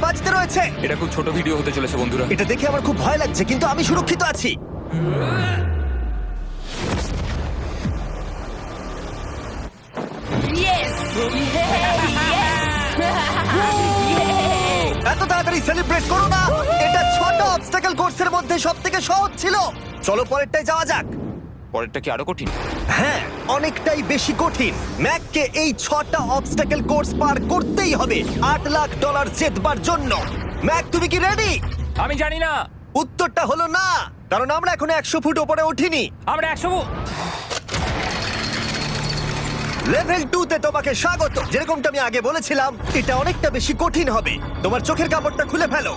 বাজিতে রয়েছে। এটা খুব ছোট ভিডিও হতে চলেছে বন্ধুরা। এটা দেখে আমার খুব ভয় লাগছে, কিন্তু আমি সুরক্ষিত আছি। এত তাড়াতাড়ি সেলিব্রেট করো না। এটা 6টা অবস্টাকেল কোর্সের মধ্যে সবথেকে সহজ ছিল। চলো পরেরটায় যাওয়া যাক। পরেরটা কি আরো কঠিন? হ্যাঁ, অনেকটাই বেশি কঠিন। ম্যাককে এই 6টা অবস্টাকেল কোর্স পার করতেই হবে $8 লাখ জেতবার জন্য। ম্যাক, তুমি কি রেডি? আমি জানি না। উত্তরটা হলো না, কারণ আমরা এখনো 100 ফুট উপরে উঠিনি। আমরা 100 লেভেল 2 তে তোমাকে স্বাগত। যেরকমটা আমি আগে বলেছিলাম, এটা অনেকটা বেশি কঠিন হবে। তোমার চোখের কাপড়টা খুলে ফেলো।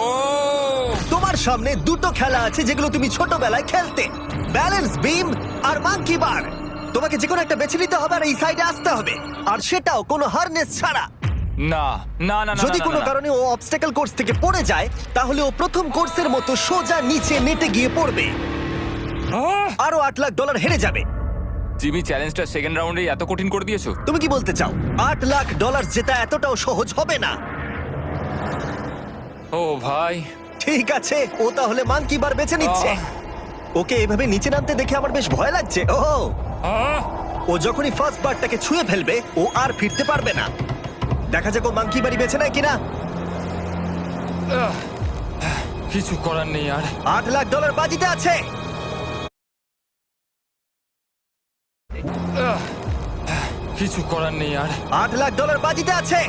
ও তোমার সামনে দুটো খেলা আছে যেগুলো তুমি ছোটবেলায় খেলতে, ব্যালেন্স বিম আর মাঙ্কি বার। তোমাকে যে কোনো একটা বেছে নিতে হবে আর এই সাইডে আসতে হবে, আর সেটাও কোনো হারনেস ছাড়া। না না না না, যদি না, কোনো না, না। কারণে ও অবস্টাকেল কোর্স থেকে পড়ে যায়, তাহলে ও প্রথম কোর্সের মতো সোজা নিচে নেটে গিয়ে পড়বে, আহ! আরো $8 লাখ হেরে যাবে। জিমি, চ্যালেঞ্জটা সেকেন্ড রাউন্ডে এত কঠিন করে দিয়েছো। তুমি কি বলতে চাও $8 লাখ জেতা এতটাও সহজ হবে না? ও ভাই, ঠিক আছে, ও তাহলে মাঙ্কি বার বেছে নিচ্ছে। ওকে এভাবে নিচে নামতে দেখে আমার বেশ ভয় লাগছে। ও আহ! ও যখনই ফার্স্ট বারটাকে ছুঁয়ে ফেলবে, ও আর ফিরতে পারবে না। দেখা যাক ও মাঙ্কি বাড়ি বেছে নেয় কিনা। আহ! কিছু করার নেই আর। $8 লাখ বাজিতে আছে। আহ! কিছু করার নেই আর। $8 লাখ বাজিতে আছে।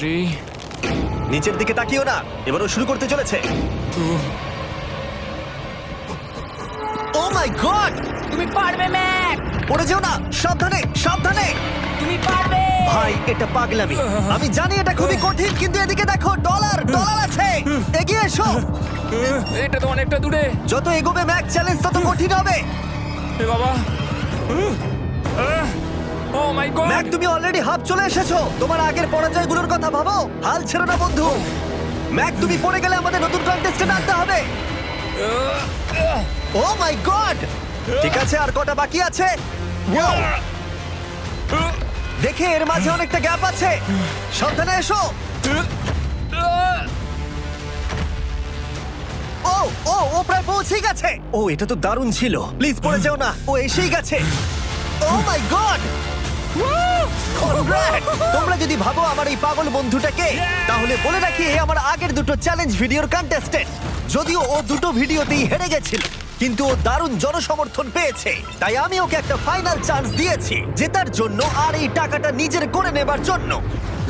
3 নিচের দিকে তাকিও না, এবার ও শুরু করতে চলেছে। 2 ও মাই গড! তুমি পারবে ম্যাক, পড়ে যেও না, সাবধানে সাবধানে। তুমি পারবে। ভাই, এটা পাগলামি। আমি জানি এটা খুবই কঠিন, কিন্তু এদিকে দেখো, ডলার আছে। এগিয়ে এসো। এটা তো অনেকটা দূরে। যত এগোবে ম্যাক চ্যালেঞ্জ তত কঠিন হবে। এ বাবা, ও মাই গড। ম্যাক, তুমি অলরেডি হাফ চলে এসেছো। তোমার আগের পরাজয়গুলোর কথা ভাবো। হাল ছেড়ো না বন্ধু। ম্যাক, তুমি পড়ে গেলে আমাদের নতুন কন্টেস্টেন্ট আনতে হবে। ও মাই গড! ঠিক আছে, আর কটা বাকি আছে? Wow! দেখে এর মাঝে অনেকটা গ্যাপ আছে। সাবধানে এসো। ও ও ও প্রায় পৌঁছেই গেছে। ও, এটা তো দারুণ ছিল। প্লিজ পড়ে যেও না, ও এসেই গেছে। ও মাই গড! তোমরা যদি ভাবো আমার এই পাগল বন্ধুটাকে, তাহলে বলে রাখি এ আমার আগের দুটো চ্যালেঞ্জ ভিডিওর কন্টেস্টেন্ট। যদিও ও দুটো ভিডিওতেই হেরে গেছিল, কিন্তু ও দারুণ জনসমর্থন পেয়েছে, তাই আমি ওকে একটা ফাইনাল চান্স দিয়েছি জেতার জন্য আর এই টাকাটা নিজের করে নেবার জন্য।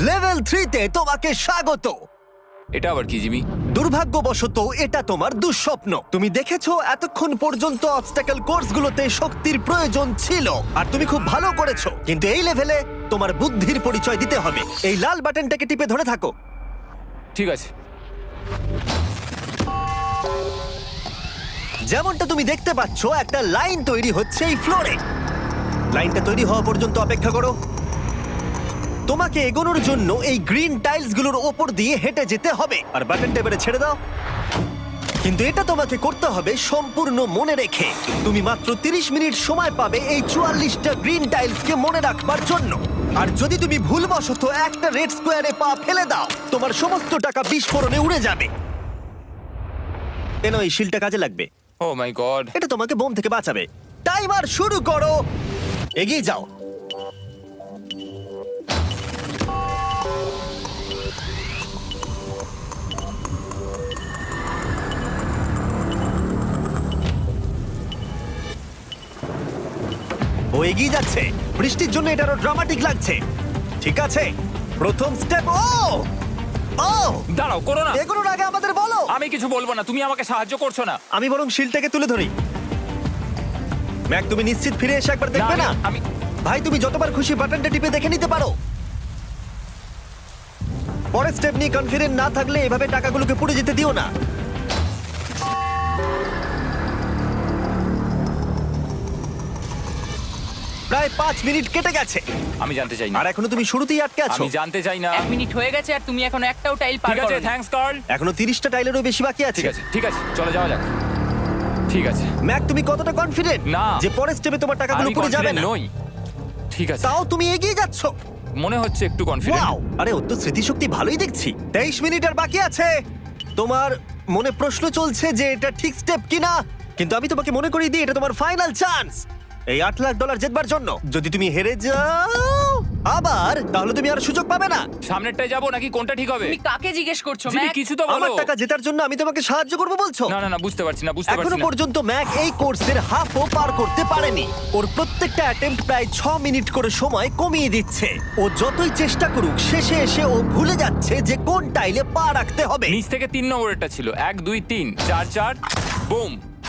লেভেল 3 তে তোমাকে স্বাগত। এটা আবার কি জিমি? দুর্ভাগ্যবশত এটা তোমার দুঃস্বপ্ন। তুমি দেখেছো এতক্ষণ পর্যন্ত অবস্টাকেল কোর্সগুলোতে শক্তির প্রয়োজন ছিল, আর তুমি খুব ভালো করেছো, কিন্তু এই লেভেলে তোমার বুদ্ধির পরিচয় দিতে হবে। এই লাল বাটনটাকে টিপে ধরে থাকো। ঠিক আছে। যেমনটা তুমি দেখতে পাচ্ছ, একটা লাইন তৈরি হচ্ছে এই ফ্লোরে। লাইনটা তৈরি হওয়া পর্যন্ত অপেক্ষা করো। তোমাকে এগোনোর জন্য এই গ্রিন টাইলসগুলোর ওপর দিয়ে হেঁটে যেতে হবে, আর বাটনটা এবারে ছেড়ে দাও। কিন্তু এটা তোমাকে করতে হবে সম্পূর্ণ মনে রেখে। তুমি মাত্র 30 মিনিট সময় পাবে এই 44টা গ্রিন টাইলসকে মনে রাখবার জন্য। আর যদি তুমি ভুলবশত একটা রেড স্কোয়ারে পা ফেলে দাও, তোমার সমস্ত টাকা বিস্ফোরণে উড়ে যাবে। কেন, এই শিলটা কাজে লাগবে। ও মাই গড। এটা তোমাকে বোম থেকে বাঁচাবে। টাইমার শুরু করো, এগিয়ে যাও। ও এগিয়ে যাচ্ছে। বৃষ্টির জন্য এটা আরো ড্রামাটিক লাগছে। ঠিক আছে, প্রথম স্টেপ। ও ও দাঁড়াও, করো না। এগুলোর আগে আমাদের বলো। আমি কিছু বলবো না, তুমি আমাকে সাহায্য করছো না। আমি বরং শিলটাকে তুলে ধরি। ম্যাক, তুমি নিশ্চিত ফিরে এসে একবার দেখবে না? আমি ভাই, তুমি যতবার খুশি বাটনটা টিপে দেখে নিতে পারো। পরের স্টেপ নিয়ে কনফিডেন্ট না থাকলে এভাবে টাকাগুলোকে পুড়ে যেতে দিও না। প্রায় 5 মিনিট কেটে গেছে, আমি জানতে চাই না। আর এখনো তুমি শুরুতেই আটকে আছো। আমি জানতে চাই না। 1 মিনিট হয়ে গেছে আর তুমি এখন একটাও টাইল পার ঠিক আছে, করোনি। Thanks Carl. এখনো 30টা টাইলেরও বেশি বাকি আছে। ঠিক আছে, ঠিক আছে, চলে যাওয়া যাক। ঠিক আছে। ম্যাক, তুমি কতটা কনফিডেন্ট না। যে পরের স্টেপে তোমার টাকাগুলো আমি পুড়ে যাবে confident না? নই। ঠিক আছে। তাও তুমি এগিয়ে যাচ্ছ। মনে হচ্ছে একটু কনফিডেন্ট। ওয়াও, আরে ওর তো স্মৃতিশক্তি ভালোই দেখছি। 23 মিনিট আর বাকি আছে। তোমার মনে প্রশ্ন চলছে যে এটা ঠিক স্টেপ কিনা, কিন্তু আমি তোমাকে মনে করিয়ে দিই এটা তোমার ফাইনাল চান্স এই $8 লাখ জেতবার জন্য। যদি তুমি হেরে যাও আবার, তাহলে তুমি আর সুযোগ পাবে না। সামনেরটায় যাবো নাকি কোনটা ঠিক হবে? তুমি কাকে জিজ্ঞেস করছো জিমি, ম্যাক? কিছু তো আমার বলো। টাকা জেতার জন্য আমি তোমাকে সাহায্য করবো বলছো? না না না, বুঝতে পারছি না, বুঝতে এখনো পারছি না। পর্যন্ত ম্যাক এই কোর্সের হাফও পার করতে পারেনি। ওর প্রত্যেকটা অ্যাটেম্প্ট প্রায় 6 মিনিট করে সময় কমিয়ে দিচ্ছে। ও যতই চেষ্টা করুক, শেষে এসে ও ভুলে যাচ্ছে যে কোন টাইলে পা রাখতে হবে। নিচ থেকে 3 নম্বরেরটা ছিল, 1 2 3 4 4 বুম।